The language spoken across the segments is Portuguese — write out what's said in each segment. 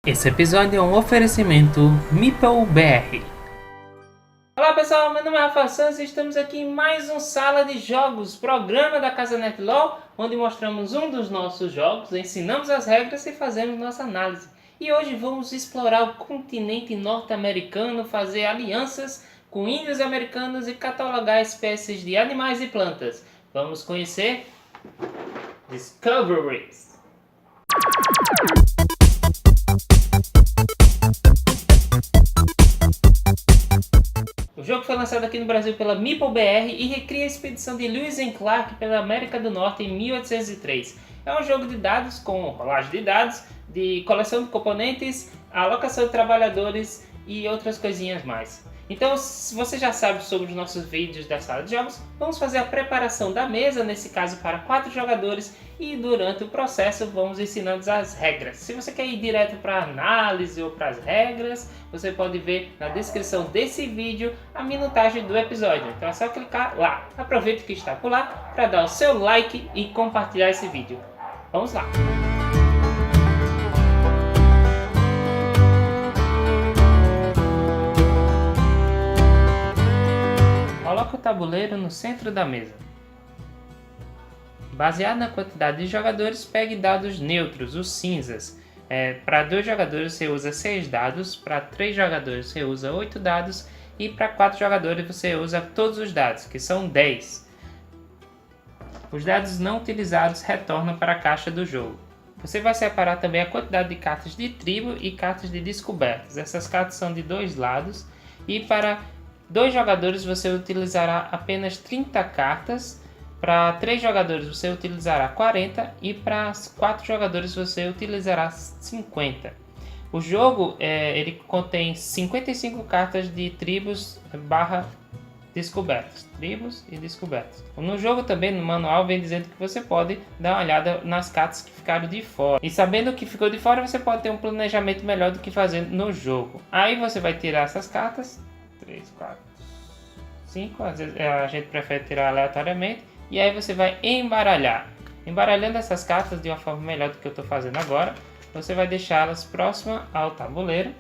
Esse episódio é um oferecimento MeepleBR. Olá pessoal, meu nome é Rafa Santos e estamos aqui em mais um Sala de Jogos, programa da Casa NetLaw, onde mostramos um dos nossos jogos, ensinamos as regras e fazemos nossa análise. E hoje vamos explorar o continente norte-americano, fazer alianças com índios americanos e catalogar espécies de animais e plantas. Vamos conhecer Discoveries. O jogo foi lançado aqui no Brasil pela MeepleBR e recria a expedição de Lewis and Clark pela América do Norte em 1803. É um jogo de dados com rolagem de dados, de coleção de componentes, alocação de trabalhadores e outras coisinhas mais. Então, se você já sabe sobre os nossos vídeos da sala de jogos, vamos fazer a preparação da mesa, nesse caso para 4 jogadores, e durante o processo vamos ensinando as regras. Se você quer ir direto para a análise ou para as regras, você pode ver na descrição desse vídeo a minutagem do episódio. Então é só clicar lá. Aproveite que está por lá para dar o seu like e compartilhar esse vídeo. Vamos lá! Coloque o tabuleiro no centro da mesa. Baseado na quantidade de jogadores, pegue dados neutros, os cinzas. Para 2 jogadores você usa 6 dados, para 3 jogadores você usa 8 dados e para 4 jogadores você usa todos os dados, que são 10. Os dados não utilizados retornam para a caixa do jogo. Você vai separar também a quantidade de cartas de tribo e cartas de descobertas. Essas cartas são de 2 lados e para 2 jogadores você utilizará apenas 30 cartas, para 3 jogadores você utilizará 40 e para 4 jogadores você utilizará 50. O jogo ele contém 55 cartas de tribos barra descobertas. Tribos e descobertas. No jogo também, no manual, vem dizendo que você pode dar uma olhada nas cartas que ficaram de fora. E sabendo o que ficou de fora, você pode ter um planejamento melhor do que fazer no jogo. Aí você vai tirar essas cartas. 3, 4, 5, às vezes a gente prefere tirar aleatoriamente, e aí você vai embaralhar. Embaralhando essas cartas de uma forma melhor do que eu estou fazendo agora, você vai deixá-las próximas ao tabuleiro,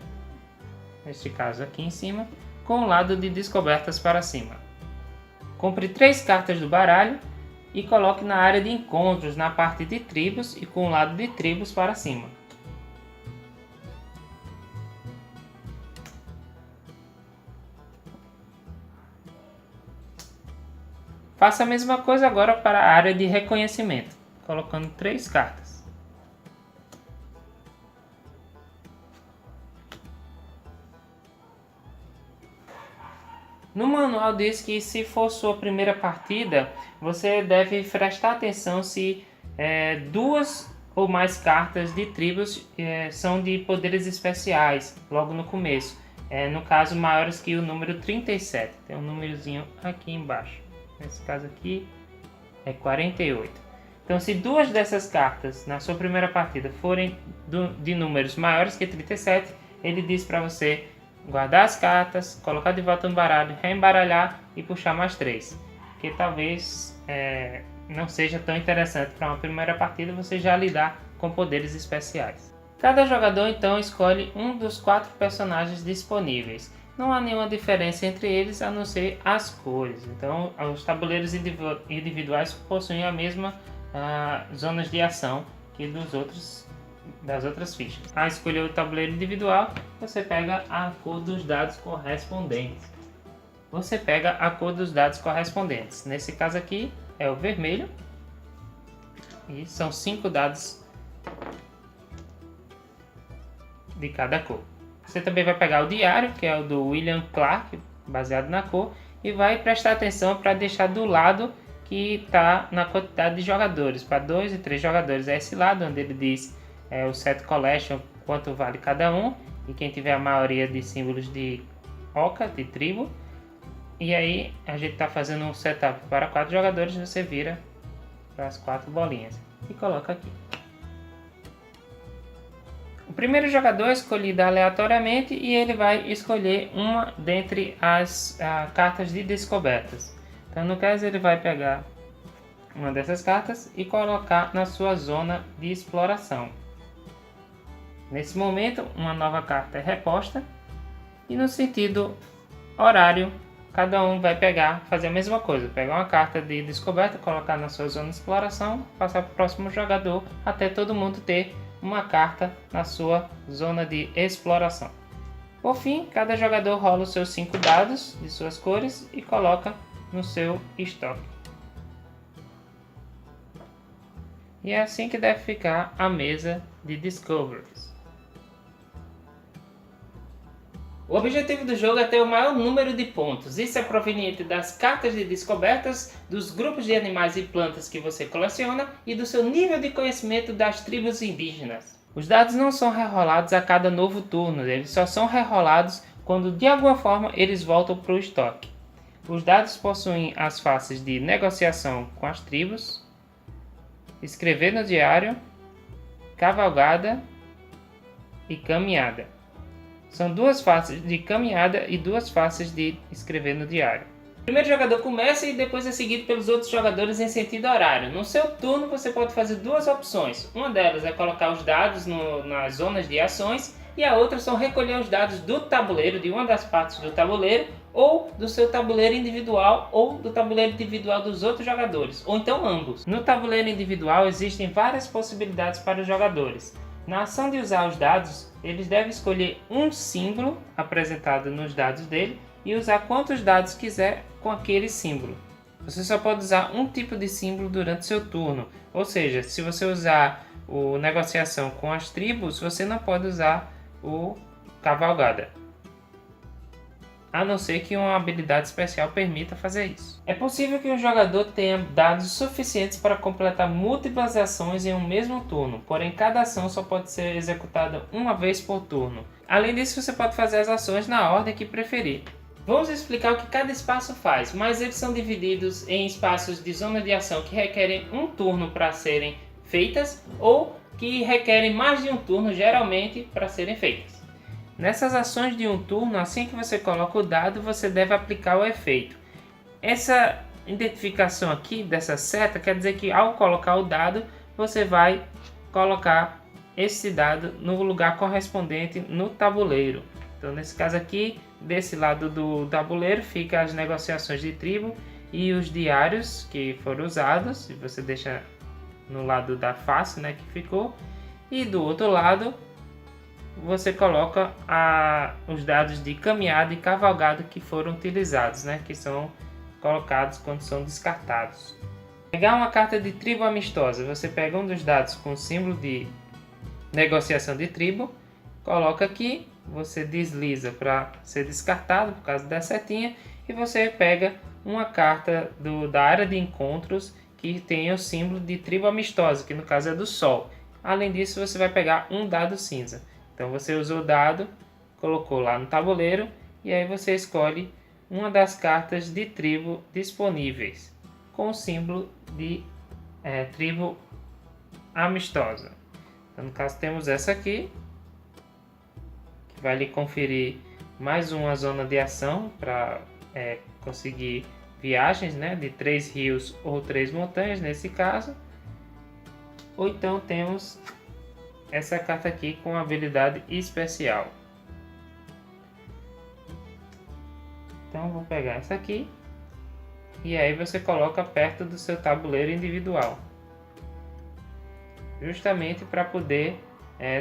neste caso aqui em cima, com o lado de descobertas para cima. Compre 3 cartas do baralho e coloque na área de encontros, na parte de tribos e com o lado de tribos para cima. Faça a mesma coisa agora para a área de reconhecimento, colocando 3 cartas. No manual diz que se for sua primeira partida, você deve prestar atenção se 2 ou mais cartas de tribos são de poderes especiais, logo no começo. No caso, maiores que o número 37. Tem um númerozinho aqui embaixo. Nesse caso aqui é 48. Então, se 2 dessas cartas na sua primeira partida forem de números maiores que 37, ele diz para você guardar as cartas, colocar de volta no baralho, reembaralhar e puxar mais 3. Que talvez não seja tão interessante para uma primeira partida você já lidar com poderes especiais. Cada jogador então escolhe um dos 4 personagens disponíveis. Não há nenhuma diferença entre eles a não ser as cores. Então, os tabuleiros individuais possuem a mesma zonas de ação que das outras fichas. Ao escolher o tabuleiro individual, você pega a cor dos dados correspondentes. Nesse caso aqui é o vermelho. E são 5 dados de cada cor. Você também vai pegar o diário, que é o do William Clark, baseado na cor, e vai prestar atenção para deixar do lado que está na quantidade de jogadores. Para 2 e 3 jogadores é esse lado, onde ele diz o set collection, quanto vale cada um, e quem tiver a maioria de símbolos de oca, de tribo. E aí a gente está fazendo um setup para 4 jogadores, você vira para as 4 bolinhas e coloca aqui. O primeiro jogador é escolhido aleatoriamente e ele vai escolher uma dentre as cartas de descobertas. Então, no caso, ele vai pegar uma dessas cartas e colocar na sua zona de exploração. Nesse momento, uma nova carta é reposta e no sentido horário, cada um vai fazer a mesma coisa, pegar uma carta de descoberta, colocar na sua zona de exploração, passar para o próximo jogador até todo mundo ter uma carta na sua zona de exploração. Por fim, cada jogador rola os seus 5 dados de suas cores e coloca no seu estoque. E é assim que deve ficar a mesa de Discoveries. O objetivo do jogo é ter o maior número de pontos. Isso é proveniente das cartas de descobertas, dos grupos de animais e plantas que você coleciona e do seu nível de conhecimento das tribos indígenas. Os dados não são rerolados a cada novo turno, eles só são rerolados quando de alguma forma eles voltam para o estoque. Os dados possuem as faces de negociação com as tribos, escrever no diário, cavalgada e caminhada. São 2 faces de caminhada e 2 faces de escrever no diário. O primeiro jogador começa e depois é seguido pelos outros jogadores em sentido horário. No seu turno você pode fazer 2 opções. Uma delas é colocar os dados nas zonas de ações e a outra são recolher os dados do tabuleiro, de uma das partes do tabuleiro, ou do seu tabuleiro individual ou do tabuleiro individual dos outros jogadores, ou então ambos. No tabuleiro individual existem várias possibilidades para os jogadores. Na ação de usar os dados, eles devem escolher um símbolo apresentado nos dados dele e usar quantos dados quiser com aquele símbolo. Você só pode usar um tipo de símbolo durante seu turno, ou seja, se você usar o negociação com as tribos, você não pode usar o cavalgada, a não ser que uma habilidade especial permita fazer isso. É possível que um jogador tenha dados suficientes para completar múltiplas ações em um mesmo turno, porém cada ação só pode ser executada uma vez por turno. Além disso, você pode fazer as ações na ordem que preferir. Vamos explicar o que cada espaço faz, mas eles são divididos em espaços de zona de ação que requerem um turno para serem feitas ou que requerem mais de um turno geralmente para serem feitas. Nessas ações de um turno, assim que você coloca o dado, você deve aplicar o efeito. Essa identificação aqui dessa seta quer dizer que ao colocar o dado, você vai colocar esse dado no lugar correspondente no tabuleiro. Então nesse caso aqui, desse lado do tabuleiro, fica as negociações de tribo e os diários que foram usados, e você deixa no lado da face, né, que ficou, e do outro lado você coloca os dados de caminhada e cavalgada que foram utilizados, né, que são colocados quando são descartados. Pegar uma carta de tribo amistosa, você pega um dos dados com o símbolo de negociação de tribo, coloca aqui, você desliza para ser descartado por causa da setinha e você pega uma carta da área de encontros que tem o símbolo de tribo amistosa, que no caso é do Sol. Além disso, você vai pegar um dado cinza. Então você usou o dado, colocou lá no tabuleiro e aí você escolhe uma das cartas de tribo disponíveis com o símbolo de tribo amistosa. Então, no caso temos essa aqui, que vai lhe conferir mais uma zona de ação para conseguir viagens, né, de 3 rios ou 3 montanhas nesse caso. Ou então temos essa carta aqui com habilidade especial. Então vou pegar essa aqui e aí você coloca perto do seu tabuleiro individual, justamente para poder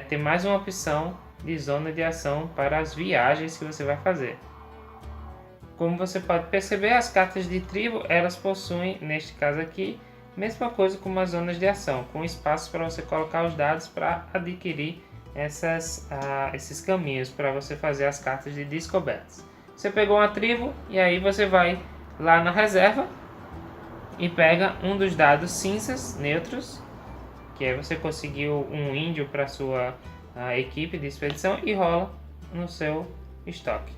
ter mais uma opção de zona de ação para as viagens que você vai fazer. Como você pode perceber, as cartas de tribo elas possuem, neste caso aqui, mesma coisa como as zonas de ação, com espaço para você colocar os dados para adquirir esses caminhos para você fazer as cartas de descobertas. Você pegou uma tribo e aí você vai lá na reserva e pega um dos dados cinzas neutros, que aí você conseguiu um índio para sua equipe de expedição e rola no seu estoque.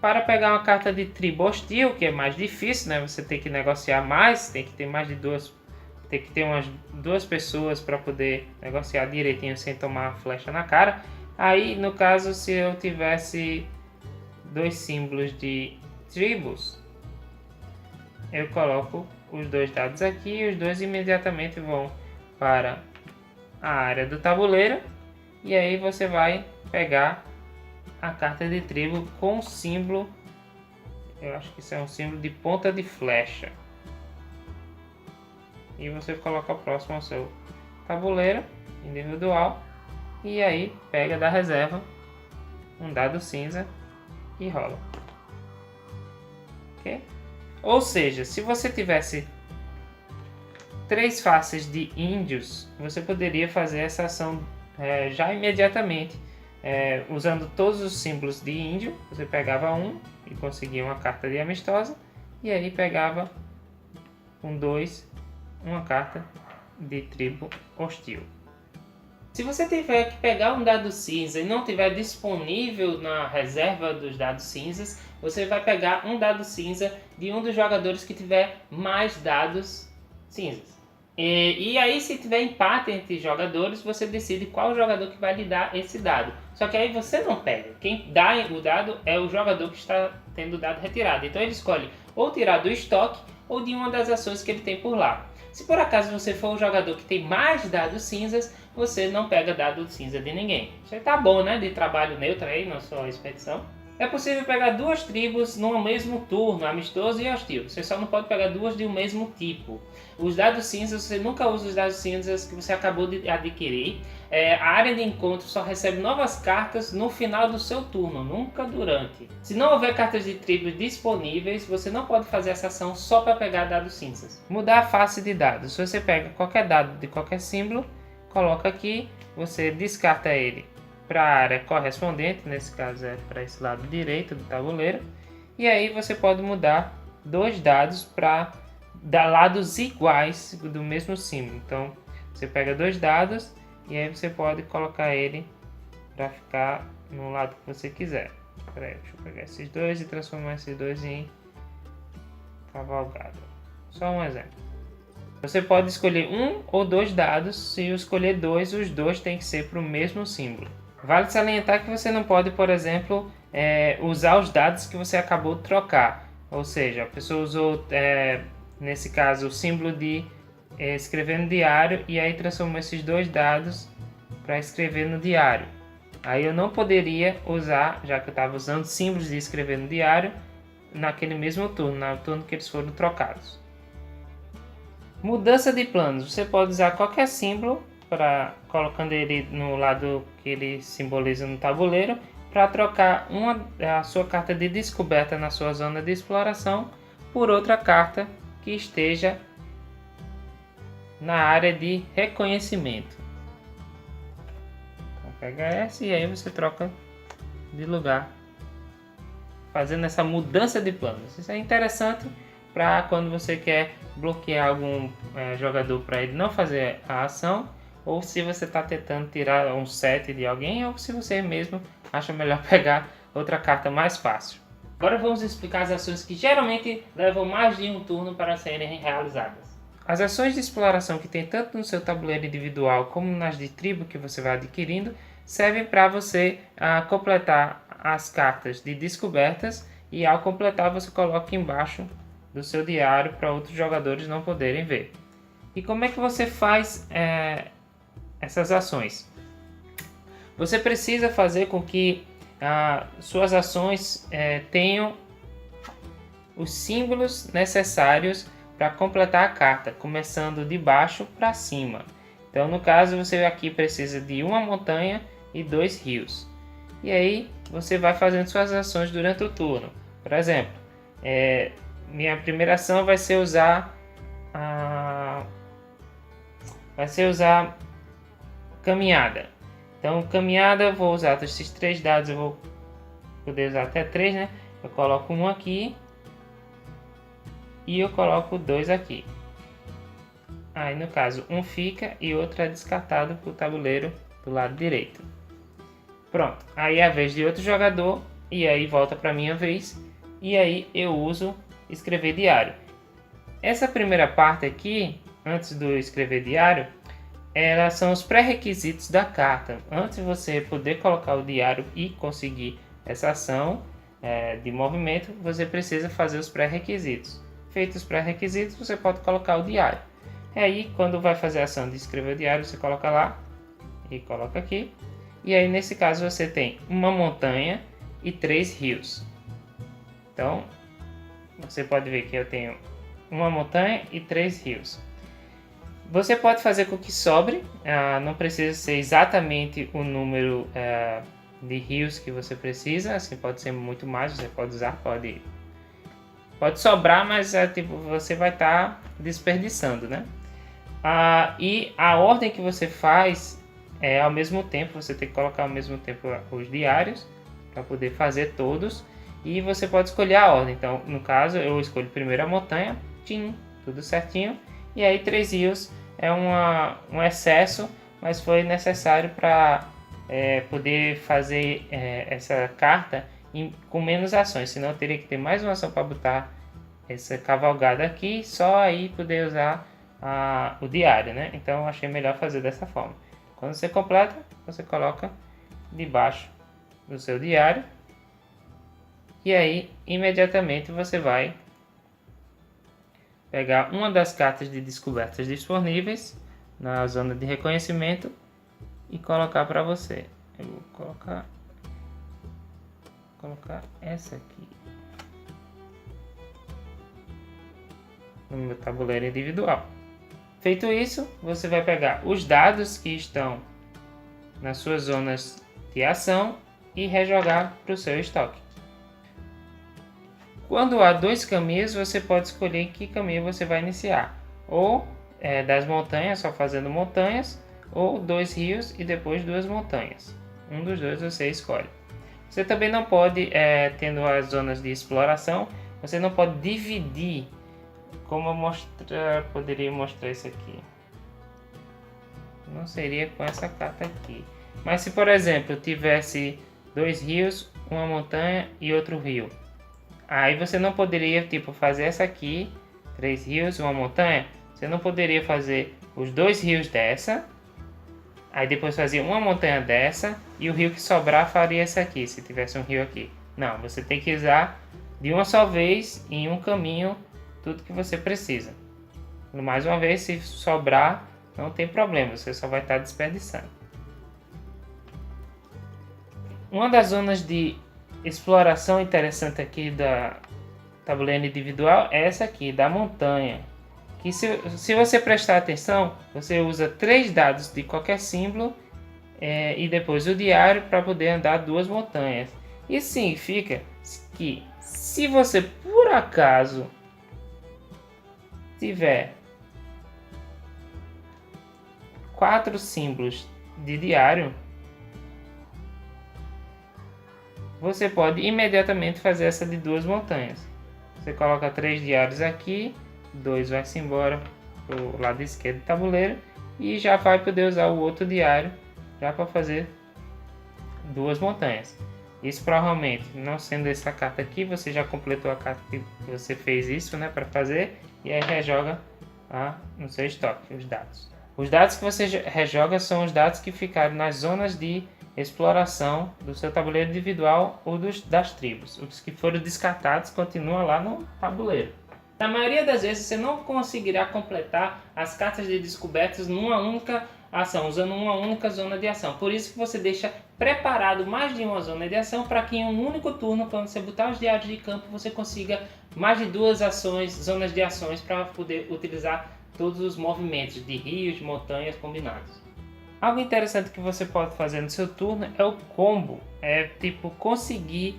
Para pegar uma carta de tribo hostil, que é mais difícil, né? Você tem que negociar mais, tem que ter mais de umas 2 pessoas para poder negociar direitinho sem tomar a flecha na cara. Aí, no caso, se eu tivesse 2 símbolos de tribos, eu coloco os 2 dados aqui e os 2 imediatamente vão para a área do tabuleiro E aí você vai pegar a carta de tribo com o símbolo, eu acho que isso é um símbolo de ponta de flecha. E você coloca próximo ao seu tabuleiro individual. E aí pega da reserva um dado cinza e rola. Ok? Ou seja, se você tivesse 3 faces de índios, você poderia fazer essa ação já imediatamente, usando todos os símbolos de índio. Você pegava um e conseguia uma carta de amistosa, e aí pegava com 2 uma carta de tribo hostil. Se você tiver que pegar um dado cinza e não tiver disponível na reserva dos dados cinzas, você vai pegar um dado cinza de um dos jogadores que tiver mais dados cinzas. E aí, se tiver empate entre jogadores, você decide qual jogador que vai lhe dar esse dado. Só que aí você não pega. Quem dá o dado é o jogador que está tendo o dado retirado. Então ele escolhe ou tirar do estoque ou de uma das ações que ele tem por lá. Se por acaso você for o jogador que tem mais dados cinzas, você não pega dado cinza de ninguém. Isso tá bom, né? De trabalho neutro aí na sua expedição. É possível pegar 2 tribos no mesmo turno, amistoso e hostil. Você só não pode pegar 2 de um mesmo tipo. Os dados cinzas, você nunca usa os dados cinzas que você acabou de adquirir. A área de encontro só recebe novas cartas no final do seu turno, nunca durante. Se não houver cartas de tribos disponíveis, você não pode fazer essa ação só para pegar dados cinzas. Mudar a face de dados. Se você pega qualquer dado de qualquer símbolo, coloca aqui, você descarta ele para a área correspondente, nesse caso é para esse lado direito do tabuleiro, e aí você pode mudar 2 dados para dar lados iguais do mesmo símbolo. Então você pega 2 dados e aí você pode colocar ele para ficar no lado que você quiser. Espera aí, deixa eu pegar esses 2 e transformar esses 2 em cavalgada. Só um exemplo. Você pode escolher 1 ou 2 dados. Se eu escolher 2, os 2 têm que ser para o mesmo símbolo. Vale salientar que você não pode, por exemplo, usar os dados que você acabou de trocar. Ou seja, a pessoa usou, nesse caso, o símbolo de escrever no diário e aí transformou esses 2 dados para escrever no diário. Aí eu não poderia usar, já que eu estava usando símbolos de escrever no diário, naquele mesmo turno, no turno que eles foram trocados. Mudança de planos. Você pode usar qualquer símbolo, colocando ele no lado que ele simboliza no tabuleiro, para trocar a sua carta de descoberta na sua zona de exploração por outra carta que esteja na área de reconhecimento. Então pega essa e aí você troca de lugar, fazendo essa mudança de planos. Isso é interessante para quando você quer bloquear algum jogador para ele não fazer a ação, ou se você está tentando tirar um set de alguém, ou se você mesmo acha melhor pegar outra carta mais fácil. Agora vamos explicar as ações que geralmente levam mais de um turno para serem realizadas. As ações de exploração que tem tanto no seu tabuleiro individual como nas de tribo que você vai adquirindo servem para você completar as cartas de descobertas, e ao completar você coloca embaixo do seu diário para outros jogadores não poderem ver. E como é que você faz essas ações? Você precisa fazer com que suas ações tenham os símbolos necessários para completar a carta, começando de baixo para cima. Então, no caso, você aqui precisa de uma montanha e 2 rios. E aí, você vai fazendo suas ações durante o turno. Por exemplo, minha primeira ação vai ser usar caminhada. Então, caminhada, eu vou usar desses 3 dados, eu vou poder usar até 3, né? Eu coloco um aqui e eu coloco 2 aqui. Aí, no caso, um fica e outro é descartado para o tabuleiro do lado direito. Pronto, aí é a vez de outro jogador e aí volta para minha vez, e aí eu uso escrever diário. Essa primeira parte aqui, antes do escrever diário, elas são os pré-requisitos da carta. Antes de você poder colocar o diário e conseguir essa ação de movimento, você precisa fazer os pré-requisitos. Feitos os pré-requisitos, você pode colocar o diário. Aí, quando vai fazer a ação de escrever o diário, você coloca lá e coloca aqui. E aí nesse caso você tem uma montanha e 3 rios. Então você pode ver que eu tenho uma montanha e 3 rios. Você pode fazer com que sobre, não precisa ser exatamente o número de rios que você precisa, assim pode ser muito mais, você pode usar, pode sobrar, mas tipo, você vai estar desperdiçando, né? E a ordem que você faz é ao mesmo tempo, você tem que colocar ao mesmo tempo os diários para poder fazer todos, e você pode escolher a ordem. Então, no caso, eu escolho primeiro a montanha, tudo certinho, e aí 3 rios é um excesso, mas foi necessário para poder fazer essa carta com menos ações, senão eu teria que ter mais uma ação para botar essa cavalgada aqui, só aí poder usar o diário, né? Então eu achei melhor fazer dessa forma. Quando você completa, você coloca debaixo do seu diário, e aí imediatamente você vai pegar uma das cartas de descobertas disponíveis na zona de reconhecimento e colocar para você. Eu vou colocar essa aqui no meu tabuleiro individual. Feito isso, você vai pegar os dados que estão nas suas zonas de ação e rejogar para o seu estoque. Quando há 2 caminhos, você pode escolher em que caminho você vai iniciar. Ou das montanhas, só fazendo montanhas, ou 2 rios e depois 2 montanhas. Um dos dois você escolhe. Você também não pode, tendo as zonas de exploração, você não pode dividir, como eu poderia mostrar isso aqui. Não seria com essa carta aqui. Mas se, por exemplo, tivesse 2 rios, uma montanha e outro rio. Aí você não poderia, tipo, fazer essa aqui, 3 rios, uma montanha. Você não poderia fazer os 2 rios dessa, aí depois fazer uma montanha dessa, e o rio que sobrar faria essa aqui, se tivesse um rio aqui. Não, você tem que usar de uma só vez, em um caminho, tudo que você precisa. Mais uma vez, se sobrar, não tem problema, você só vai estar desperdiçando. Uma das zonas de exploração interessante aqui da tabuleiro individual é essa aqui, da montanha. Que se você prestar atenção, você usa 3 dados de qualquer símbolo e depois o diário para poder andar 2 montanhas. Isso significa que se você por acaso tiver 4 símbolos de diário, você pode imediatamente fazer essa de 2 montanhas. Você coloca 3 diários aqui, 2 vai-se embora para o lado esquerdo do tabuleiro e já vai poder usar o outro diário já para fazer 2 montanhas. Isso provavelmente, não sendo essa carta aqui, você já completou a carta que você fez isso, né, para fazer, e aí rejoga no seu estoque os dados. Os dados que você rejoga são os dados que ficaram nas zonas de exploração do seu tabuleiro individual ou das tribos. Os que foram descartados continuam lá no tabuleiro. Na maioria das vezes você não conseguirá completar as cartas de descobertas numa única ação, usando uma única zona de ação. Por isso que você deixa preparado mais de uma zona de ação para que em um único turno, quando você botar os diários de campo, você consiga mais de 2 ações, zonas de ações para poder utilizar todos os movimentos de rios, montanhas combinados. Algo interessante que você pode fazer no seu turno é o combo, tipo conseguir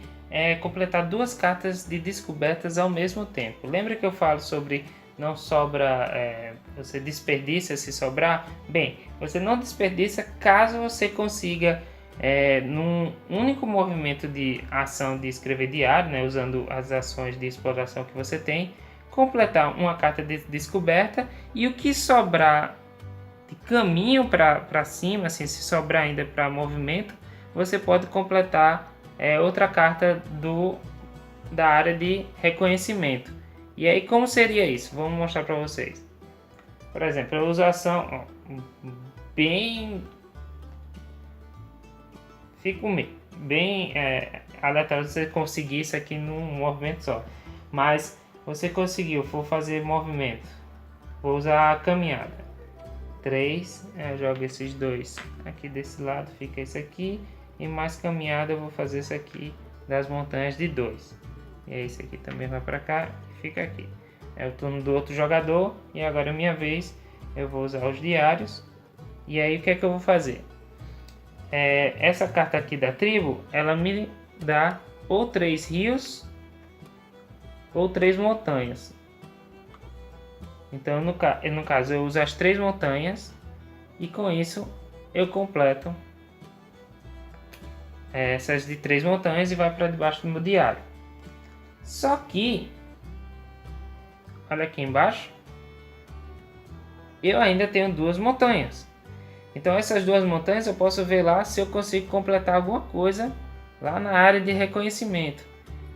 completar 2 cartas de descobertas ao mesmo tempo. Lembra que eu falo sobre não sobra, você desperdiça se sobrar? Bem, você não desperdiça caso você consiga, num único movimento de ação de escrever diário, né, usando as ações de exploração que você tem, completar uma carta de descoberta e o que sobrar de caminho para cima, assim, se sobrar ainda para movimento, você pode completar outra carta da área de reconhecimento. E aí como seria isso? Vamos mostrar para vocês. Por exemplo, eu uso a ação bem aleatório você conseguir isso aqui num movimento só. Mas você conseguiu, vou fazer movimento. Vou usar a caminhada. 3, eu jogo esses dois aqui desse lado, fica esse aqui. E mais caminhada eu vou fazer esse aqui das montanhas de 2. E aí esse aqui também vai para cá e fica aqui. É o turno do outro jogador e agora é minha vez. Eu vou usar os diários. E aí o que é que eu vou fazer? Essa carta aqui da tribo, ela me dá ou 3 rios ou 3 montanhas. Então no caso eu uso as 3 montanhas e com isso eu completo essas de 3 montanhas e vai para debaixo do meu diário. Só que, olha aqui embaixo, eu ainda tenho 2 montanhas. Então essas 2 montanhas eu posso ver lá se eu consigo completar alguma coisa lá na área de reconhecimento.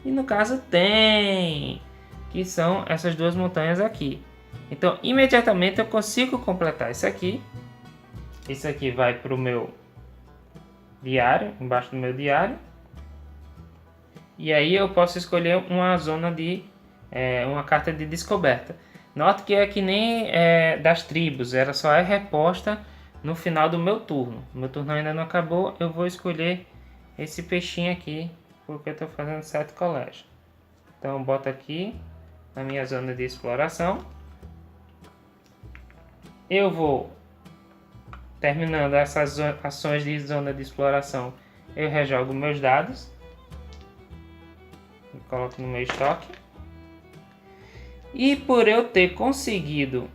E no caso tem, que são essas 2 montanhas aqui. Então imediatamente eu consigo completar isso aqui. Isso aqui vai para o meu diário, embaixo do meu diário. E aí eu posso escolher uma zona de uma carta de descoberta. Note que é que nem das tribos, ela só é reposta no final do meu turno. Meu turno ainda não acabou, eu vou escolher esse peixinho aqui, porque eu estou fazendo 7 colégios. Então eu boto aqui na minha zona de exploração. Eu vou terminando essas ações de zona de exploração, eu rejogo meus dados e coloco no meu estoque. E por eu ter conseguido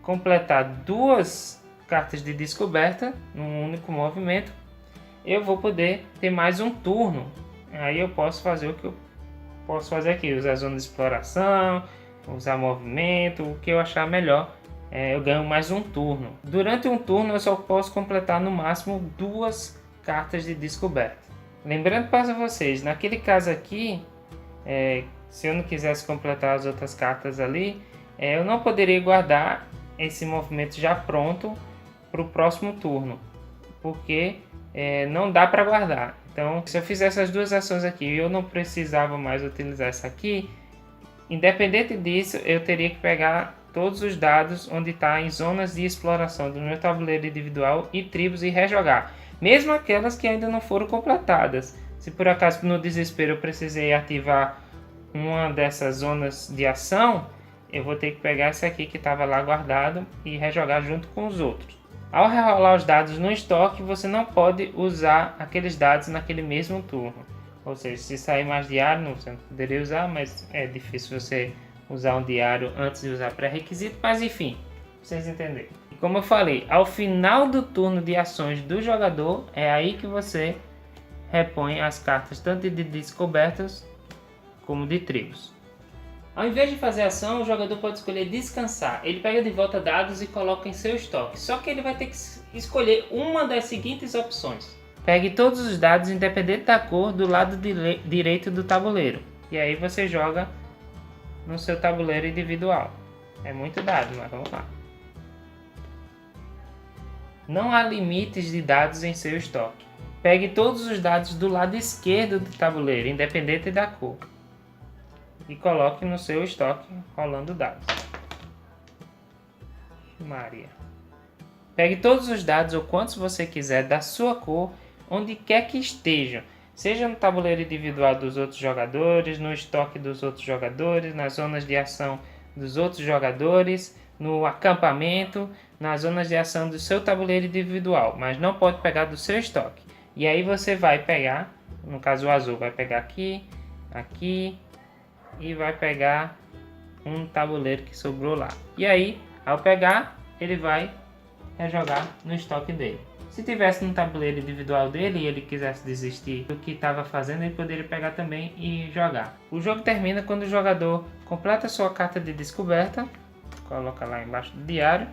completar 2 cartas de descoberta num único movimento, eu vou poder ter mais um turno. Aí eu posso fazer o que eu posso fazer aqui, usar a zona de exploração, usar movimento, o que eu achar melhor. Eu ganho mais um turno. Durante um turno eu só posso completar no máximo 2 cartas de descoberta. Lembrando para vocês, naquele caso aqui, se eu não quisesse completar as outras cartas ali, eu não poderia guardar esse movimento já pronto para o próximo turno, porque não dá para guardar. Então, se eu fizesse as 2 ações aqui e eu não precisava mais utilizar essa aqui, independente disso, eu teria que pegar todos os dados onde está em zonas de exploração do meu tabuleiro individual e tribos e rejogar, mesmo aquelas que ainda não foram completadas. Se por acaso no desespero eu precisei ativar uma dessas zonas de ação, eu vou ter que pegar essa aqui que estava lá guardado e rejogar junto com os outros. Ao rerolar os dados no estoque, você não pode usar aqueles dados naquele mesmo turno. Ou seja, se sair mais diário, você não poderia usar, mas é difícil você usar um diário antes de usar pré-requisito, mas enfim, vocês entenderam. Como eu falei, ao final do turno de ações do jogador, é aí que você repõe as cartas tanto de descobertas como de tribos. Ao invés de fazer ação, o jogador pode escolher descansar. Ele pega de volta dados e coloca em seu estoque. Só que ele vai ter que escolher uma das seguintes opções. Pegue todos os dados, independente da cor, do lado direito do tabuleiro. E aí você joga no seu tabuleiro individual. É muito dado, mas vamos lá. Não há limites de dados em seu estoque. Pegue todos os dados do lado esquerdo do tabuleiro, independente da cor. E coloque no seu estoque, rolando dados. Maria. Pegue todos os dados, ou quantos você quiser, da sua cor, onde quer que estejam. Seja no tabuleiro individual dos outros jogadores, no estoque dos outros jogadores, nas zonas de ação dos outros jogadores, no acampamento, nas zonas de ação do seu tabuleiro individual, mas não pode pegar do seu estoque. E aí você vai pegar, no caso o azul, vai pegar aqui, aqui, e vai pegar um tabuleiro que sobrou lá. E aí, ao pegar, ele vai rejogar no estoque dele. Se tivesse no tabuleiro individual dele e ele quisesse desistir do que estava fazendo, ele poderia pegar também e jogar. O jogo termina quando o jogador completa sua carta de descoberta, coloca lá embaixo do diário,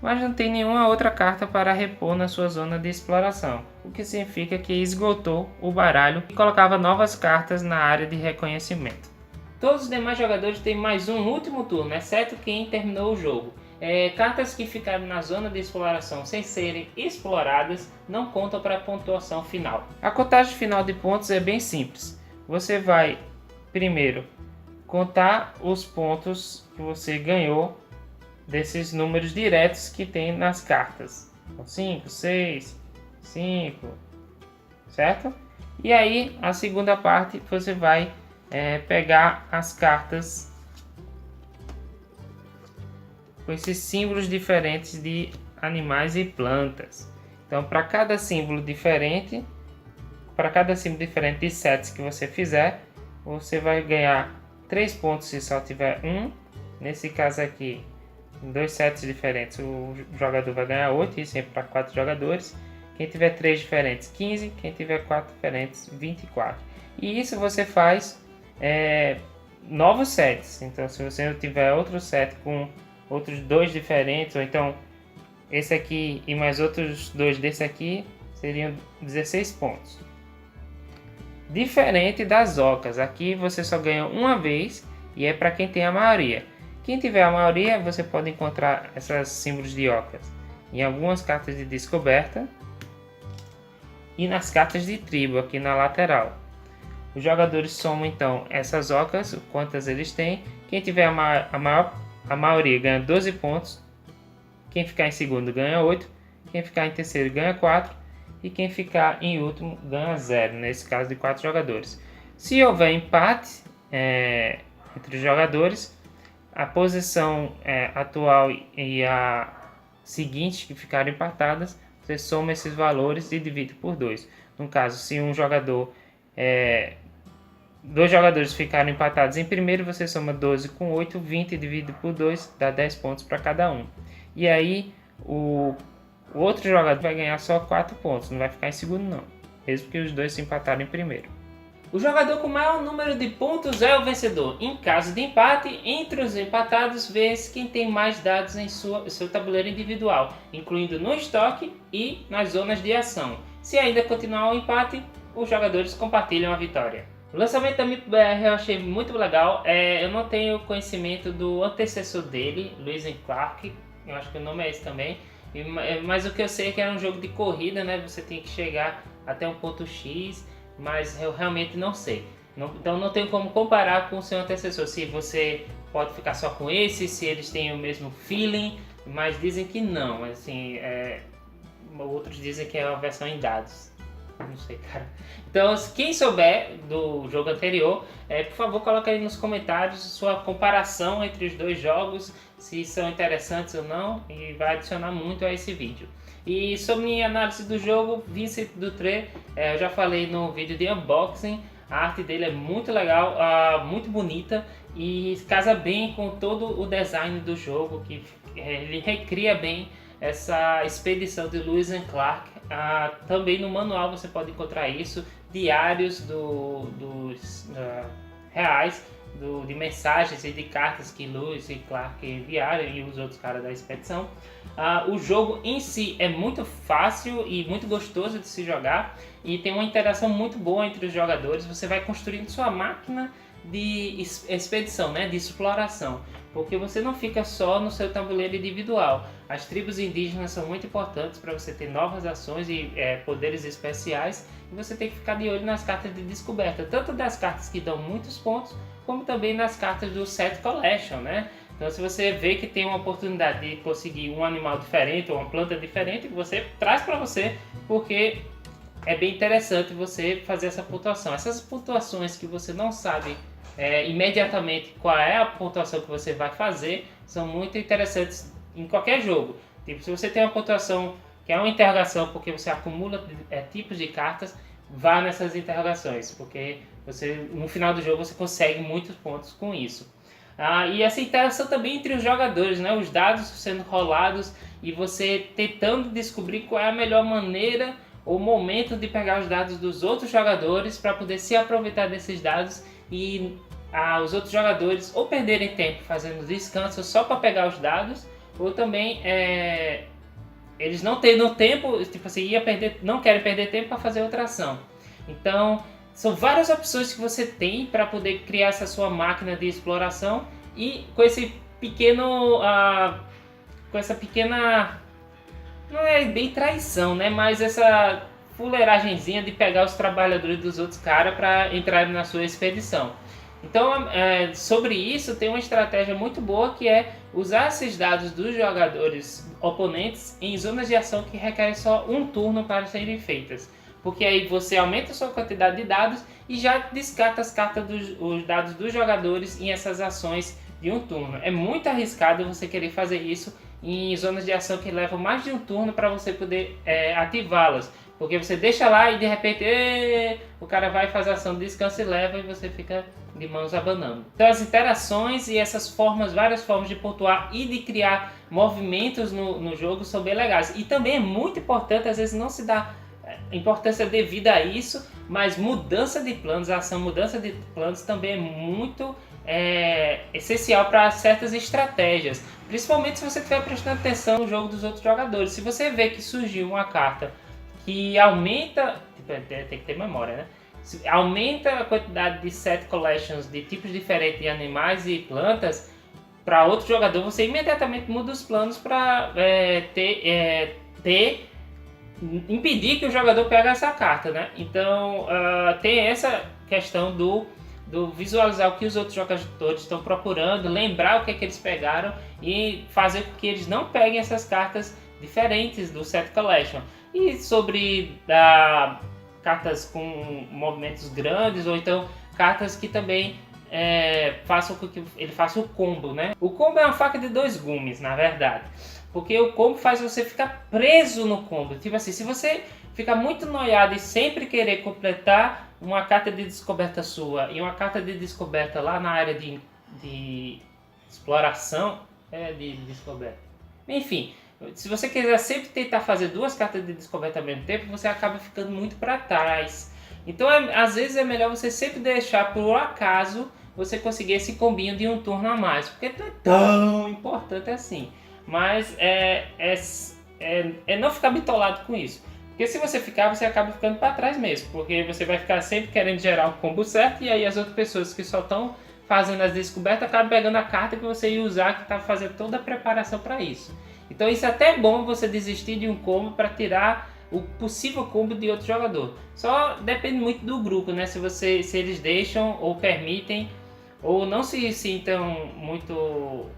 mas não tem nenhuma outra carta para repor na sua zona de exploração, o que significa que esgotou o baralho e colocava novas cartas na área de reconhecimento. Todos os demais jogadores têm mais um último turno, exceto quem terminou o jogo. Cartas que ficaram na zona de exploração sem serem exploradas não contam para a pontuação final. A contagem final de pontos é bem simples. Você vai primeiro contar os pontos que você ganhou desses números diretos que tem nas cartas. Então, 5, 6, 5, certo? E aí, a segunda parte, você vai pegar as cartas com esses símbolos diferentes de animais e plantas. Então, para cada símbolo diferente de sets que você fizer, você vai ganhar 3 pontos se só tiver um. Nesse caso aqui, em 2 sets diferentes, o jogador vai ganhar 8, isso é para 4 jogadores. Quem tiver 3 diferentes, 15. Quem tiver 4 diferentes, 24. E isso você faz novos sets. Então, se você tiver outro set com outros 2 diferentes, ou então esse aqui e mais outros 2 desse aqui, seriam 16 pontos. Diferente das ocas, aqui você só ganha uma vez e é para quem tem a maioria. Quem tiver a maioria, você pode encontrar esses símbolos de ocas em algumas cartas de descoberta e nas cartas de tribo aqui na lateral. Os jogadores somam então essas ocas, quantas eles têm. Quem tiver a maioria ganha 12 pontos. Quem ficar em segundo ganha 8. Quem ficar em terceiro ganha 4. E quem ficar em último ganha 0, nesse caso de 4 jogadores. Se houver empate entre os jogadores, a posição atual e a seguinte que ficaram empatadas, você soma esses valores e divide por 2. No caso, se um jogador, 2 jogadores ficaram empatados em primeiro, você soma 12 com 8, 20 e divide por 2, dá 10 pontos para cada um. E aí o outro jogador vai ganhar só 4 pontos, não vai ficar em segundo não, mesmo que os dois se empataram em primeiro. O jogador com maior número de pontos é o vencedor. Em caso de empate, entre os empatados, vê-se quem tem mais dados em seu tabuleiro individual, incluindo no estoque e nas zonas de ação. Se ainda continuar o empate, os jogadores compartilham a vitória. O lançamento da MIP-BR eu achei muito legal. Eu não tenho conhecimento do antecessor dele, Lewis and Clark, eu acho que o nome é esse também. Mas o que eu sei é que era um jogo de corrida, né? Você tem que chegar até um ponto X, mas eu realmente não sei. Então não tenho como comparar com o seu antecessor, se você pode ficar só com esse, se eles têm o mesmo feeling, mas dizem que não, assim, outros dizem que é uma versão em dados. Não sei, cara. Então, quem souber do jogo anterior, por favor, coloque aí nos comentários sua comparação entre os dois jogos, se são interessantes ou não, e vai adicionar muito a esse vídeo. E sobre minha análise do jogo, Vincent Dutré, eu já falei no vídeo de unboxing, a arte dele é muito legal, muito bonita e casa bem com todo o design do jogo, que ele recria bem essa expedição de Lewis and Clark. Também no manual você pode encontrar isso, diários dos reais, de mensagens e de cartas que Lewis e Clark enviaram e os outros caras da expedição. O jogo em si é muito fácil e muito gostoso de se jogar e tem uma interação muito boa entre os jogadores. Você vai construindo sua máquina de expedição, né, de exploração, porque você não fica só no seu tabuleiro individual. As tribos indígenas são muito importantes para você ter novas ações e poderes especiais, e você tem que ficar de olho nas cartas de descoberta, tanto das cartas que dão muitos pontos, como também nas cartas do Set Collection, né? Então, se você vê que tem uma oportunidade de conseguir um animal diferente ou uma planta diferente, você traz para você, porque é bem interessante você fazer essa pontuação. Essas pontuações que você não sabe imediatamente qual é a pontuação que você vai fazer, são muito interessantes em qualquer jogo. Tipo, se você tem uma pontuação que é uma interrogação porque você acumula tipos de cartas, vá nessas interrogações, porque no final do jogo você consegue muitos pontos com isso. E essa interação também entre os jogadores, né? Os dados sendo rolados e você tentando descobrir qual é a melhor maneira ou momento de pegar os dados dos outros jogadores para poder se aproveitar desses dados e os outros jogadores ou perderem tempo fazendo descanso só para pegar os dados, ou também eles não tendo tempo, tipo assim, não querem perder tempo para fazer outra ação. Então, são várias opções que você tem para poder criar essa sua máquina de exploração e com esse pequeno, com essa pequena, não é bem traição, né? Mas essa fuleiragenzinha de pegar os trabalhadores dos outros caras para entrarem na sua expedição. Então, sobre isso, tem uma estratégia muito boa que é usar esses dados dos jogadores oponentes em zonas de ação que requerem só um turno para serem feitas. Porque aí você aumenta a sua quantidade de dados e já descarta os dados dos jogadores em essas ações de um turno. É muito arriscado você querer fazer isso em zonas de ação que levam mais de um turno para você poder ativá-las. Porque você deixa lá e de repente o cara vai fazer a ação de descanso e leva e você fica de mãos abanando. Então as interações e essas formas, várias formas de pontuar e de criar movimentos no jogo são bem legais. E também é muito importante, às vezes não se dá importância devida a isso, mas mudança de planos, a ação mudança de planos também é muito essencial para certas estratégias. Principalmente se você estiver prestando atenção no jogo dos outros jogadores. Se você vê que surgiu uma carta que aumenta, tem que ter memória, né? Aumenta a quantidade de set collections de tipos diferentes de animais e plantas para outro jogador, você imediatamente muda os planos para impedir que o jogador pegue essa carta, né? Então tem essa questão do visualizar o que os outros jogadores estão procurando, lembrar o que é que eles pegaram e fazer com que eles não peguem essas cartas diferentes do set collection. E sobre cartas com movimentos grandes ou então cartas que também façam com que ele faça o combo, né? O combo é uma faca de dois gumes, na verdade. Porque o combo faz você ficar preso no combo. Tipo assim, se você fica muito noiado e sempre querer completar uma carta de descoberta sua e uma carta de descoberta lá na área de exploração, de descoberta. Enfim, se você quiser sempre tentar fazer duas cartas de descoberta ao mesmo tempo, você acaba ficando muito para trás. Então, às vezes é melhor você sempre deixar por acaso você conseguir esse combinho de um turno a mais, porque não é tão importante assim. Mas não ficar bitolado com isso. Porque se você ficar, você acaba ficando para trás mesmo. Porque você vai ficar sempre querendo gerar o combo certo e aí as outras pessoas que só estão fazendo as descobertas acabam pegando a carta que você ia usar, que está fazendo toda a preparação para isso. Então isso é até bom você desistir de um combo para tirar o possível combo de outro jogador. Só depende muito do grupo, né? Se eles deixam ou permitem ou não se sintam muito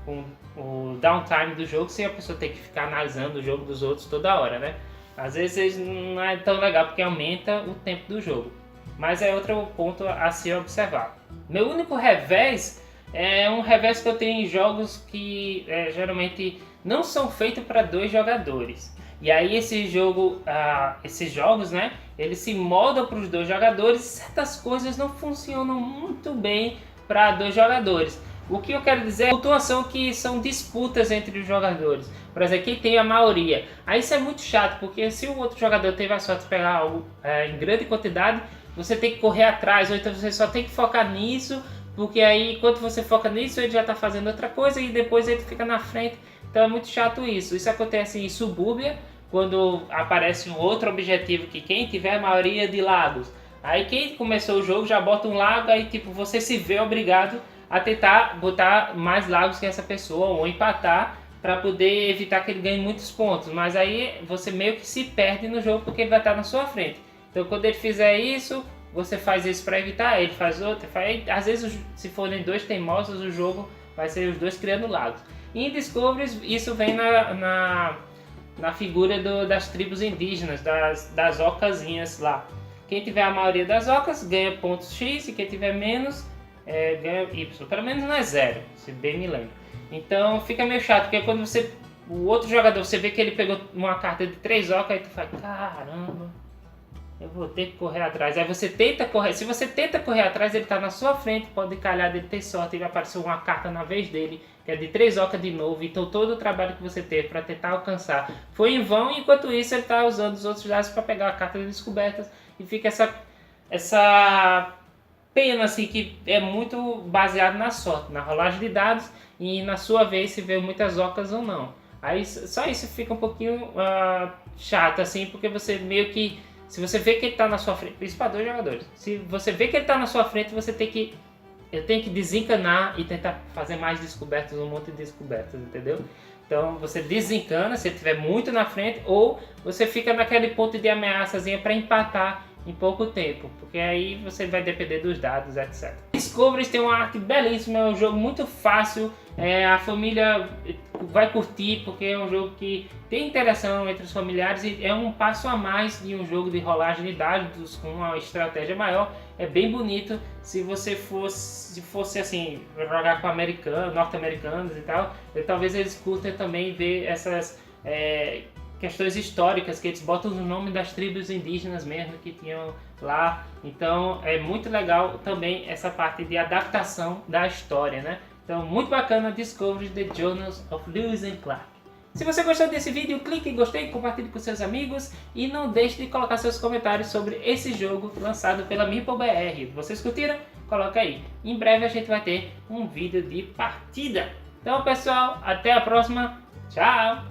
com o downtime do jogo, sem a pessoa ter que ficar analisando o jogo dos outros toda hora, né? Às vezes não é tão legal porque aumenta o tempo do jogo. Mas é outro ponto a se observar. Meu único revés é um revés que eu tenho em jogos que geralmente não são feitos para dois jogadores. E aí esses jogos, né, eles se moldam para os dois jogadores e certas coisas não funcionam muito bem para dois jogadores. O que eu quero dizer é a pontuação que são disputas entre os jogadores. Por exemplo, quem tem a maioria. Aí isso é muito chato, porque se o outro jogador teve a sorte de pegar algo em grande quantidade, você tem que correr atrás, ou então você só tem que focar nisso, porque aí enquanto você foca nisso, ele já está fazendo outra coisa e depois ele fica na frente. Então é muito chato isso. Isso acontece em Subúrbia, quando aparece um outro objetivo que quem tiver a maioria de lagos. Aí quem começou o jogo já bota um lago, aí tipo você se vê obrigado a tentar botar mais lagos que essa pessoa ou empatar para poder evitar que ele ganhe muitos pontos. Mas aí você meio que se perde no jogo porque ele vai estar na sua frente. Então quando ele fizer isso, você faz isso para evitar, ele faz outro. Às vezes se forem dois teimosos, o jogo vai ser os dois criando lagos. E em Discovery isso vem na figura das tribos indígenas, das ocazinhas lá. Quem tiver a maioria das ocas ganha pontos X e quem tiver menos ganha Y. Pelo menos não é 0, se bem me lembro. Então fica meio chato, porque quando o outro jogador, você vê que ele pegou uma carta de 3 ocas, aí tu fala, caramba, eu vou ter que correr atrás. Aí você tenta correr, se você tenta correr atrás, ele está na sua frente, pode calhar dele ter sorte e vai aparecer uma carta na vez dele, que é de 3 ocas de novo. Então todo o trabalho que você teve para tentar alcançar foi em vão, e enquanto isso ele está usando os outros dados para pegar a carta de descobertas, e fica essa pena assim, que é muito baseado na sorte, na rolagem de dados, e na sua vez se vê muitas ocas ou não. Aí só isso fica um pouquinho chato assim, porque você meio que, se você vê que ele está na sua frente, isso para dois jogadores, se você vê que ele está na sua frente, eu tenho que desencanar e tentar fazer mais descobertas, um monte de descobertas, entendeu? Então você desencana se ele estiver muito na frente, ou você fica naquele ponto de ameaçazinha para empatar em pouco tempo, porque aí você vai depender dos dados, etc. Discovery tem uma arte belíssima, é um jogo muito fácil, a família vai curtir, porque é um jogo que tem interação entre os familiares e é um passo a mais de um jogo de rolagem de dados com uma estratégia maior. É bem bonito. Se você fosse assim, jogar com norte-americanos e tal, talvez eles curtem também ver essas questões históricas, que eles botam o nome das tribos indígenas mesmo que tinham lá. Então é muito legal também essa parte de adaptação da história, né? Então muito bacana, Discovery The Journals of Lewis and Clark. Se você gostou desse vídeo, clique em gostei, compartilhe com seus amigos e não deixe de colocar seus comentários sobre esse jogo lançado pela MeepleBR. Vocês curtiram? Coloca aí. Em breve a gente vai ter um vídeo de partida. Então pessoal, até a próxima. Tchau!